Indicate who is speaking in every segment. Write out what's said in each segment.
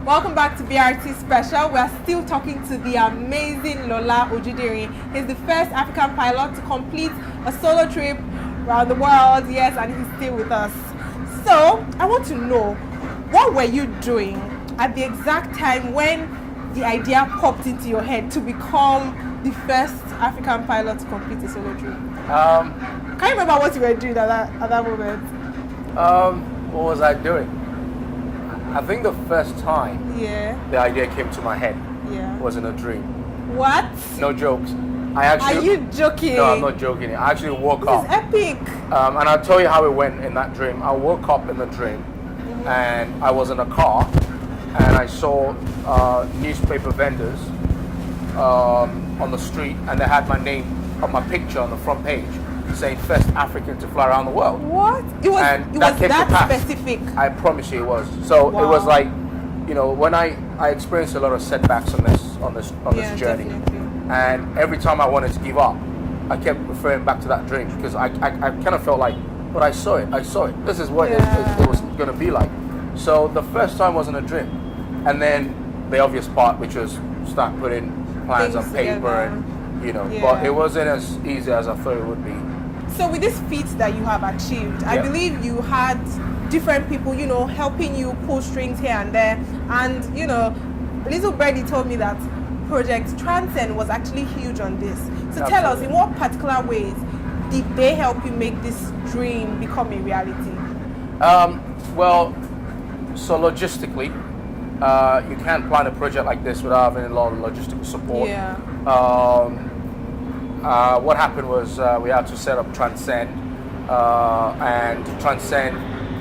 Speaker 1: Welcome back to BRT Special. We are still talking to the amazing LOLA ODUJINRIN. He's the first African pilot to complete a solo trip around the world. Yes, and he's still with us. So, I want to know, what were you doing at the exact time when the idea popped into your head to become the first African pilot to complete a solo trip? Can you remember what you were doing at that moment?
Speaker 2: What was I doing? I think the first time the idea came to my head was in a dream.
Speaker 1: What?
Speaker 2: No jokes. Are
Speaker 1: you joking?
Speaker 2: No, I'm not joking. I actually woke up.
Speaker 1: This is epic.
Speaker 2: And I'll tell you how it went in that dream. I woke up in the dream and I was in a car and I saw newspaper vendors on the street, and they had my name on my picture on the front page saying first African to fly around the world.
Speaker 1: What? It was that specific?
Speaker 2: I promise you it was. So it was like, you know, when I experienced a lot of setbacks on this journey.
Speaker 1: Definitely.
Speaker 2: And every time I wanted to give up, I kept referring back to that dream because I kind of felt like, but I saw it. This is what it was going to be like. So the first time was in a dream. And then the obvious part, which was start putting plans on paper and, you know, but it wasn't as easy as I thought it would be.
Speaker 1: So with this feat that you have achieved, I believe you had different people, you know, helping you pull strings here and there. And, you know, little Birdie told me that Project Transcend was actually huge on this. So tell us, in what particular ways did they help you make this dream become a reality?
Speaker 2: Well, so logistically, you can't plan a project like this without having a lot of logistical support. What happened was we had to set up Transcend, and Transcend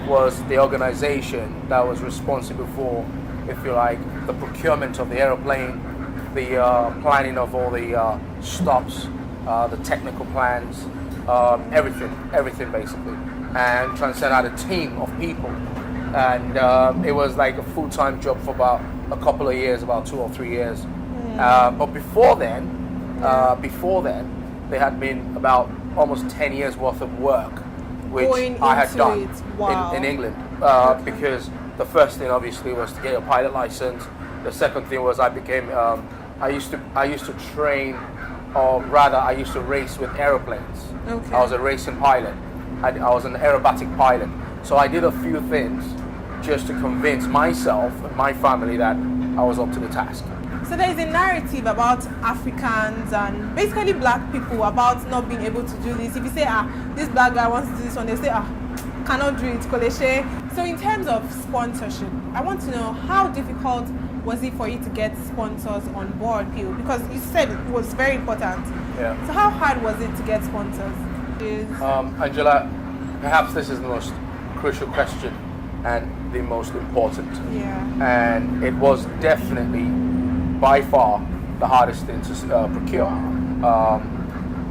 Speaker 2: was the organization that was responsible for, if you like, the procurement of the aeroplane, the planning of all the stops, the technical plans, everything basically. And Transcend had a team of people, and it was like a full-time job for about a couple of years, about 2 or 3 years. But before then, there had been about almost 10 years worth of work, which I had done in England. Because the first thing obviously was to get a pilot license. The second thing was I became, I used to train, or rather I used to race with aeroplanes.
Speaker 1: Okay.
Speaker 2: I was a racing pilot. I was an aerobatic pilot. So I did a few things just to convince myself and my family that I was up to the task.
Speaker 1: So there is a narrative about Africans and basically black people about not being able to do this. If you say, this black guy wants to do this one, they say, cannot do it, Koleshe. So in terms of sponsorship, I want to know, how difficult was it for you to get sponsors on board, Pio? Because you said it was very important.
Speaker 2: Yeah.
Speaker 1: So how hard was it to get sponsors?
Speaker 2: Angela, perhaps this is the most crucial question and the most important. And it was definitely by far the hardest thing to procure.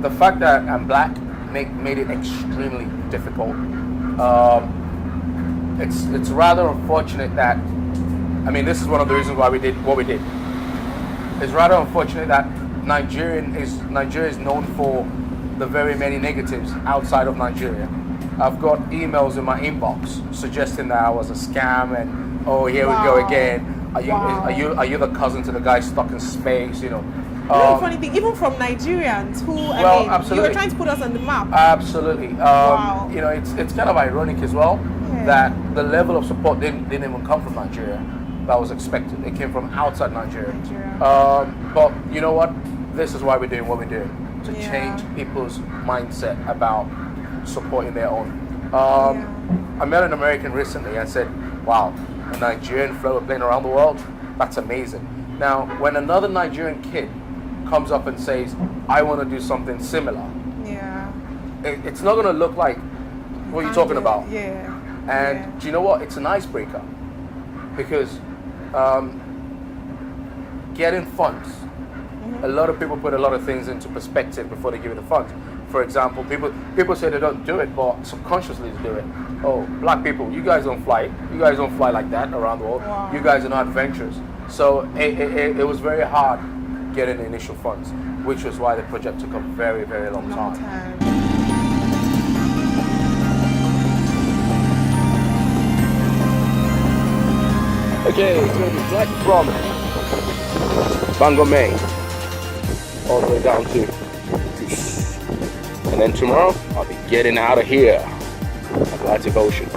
Speaker 2: The fact that I'm black made it extremely difficult. It's rather unfortunate that, I mean, this is one of the reasons why we did what we did. It's rather unfortunate that Nigeria is known for the very many negatives outside of Nigeria. I've got emails in my inbox suggesting that I was a scam and, oh, here we go again. Are you the cousin to the guy stuck in space? You know.
Speaker 1: Really funny thing, even from Nigerians who, you were trying to put us on the map.
Speaker 2: Absolutely. You know, it's kind of ironic as well that the level of support didn't even come from Nigeria that was expected. It came from outside Nigeria. But you know what? This is why we're doing what we're doing, to change people's mindset about supporting their own. I met an American recently and said, wow, a Nigerian flew a plane around the world? That's amazing. Now, when another Nigerian kid comes up and says, I want to do something similar, it's not going to look like what you're talking about. And do you know what? It's an icebreaker, because getting funds, a lot of people put a lot of things into perspective before they give you the funds. For example, people say they don't do it, but subconsciously they do it. Oh, black people, you guys don't fly. You guys don't fly like that around the world.
Speaker 1: Wow.
Speaker 2: You guys are not adventurous. So it was very hard getting the initial funds, which was why the project took a very, very long time. Okay, it's going to be flight from Bangor, Maine, all the way down to Goose. And then tomorrow, I'll be getting out of here, Atlantic Ocean.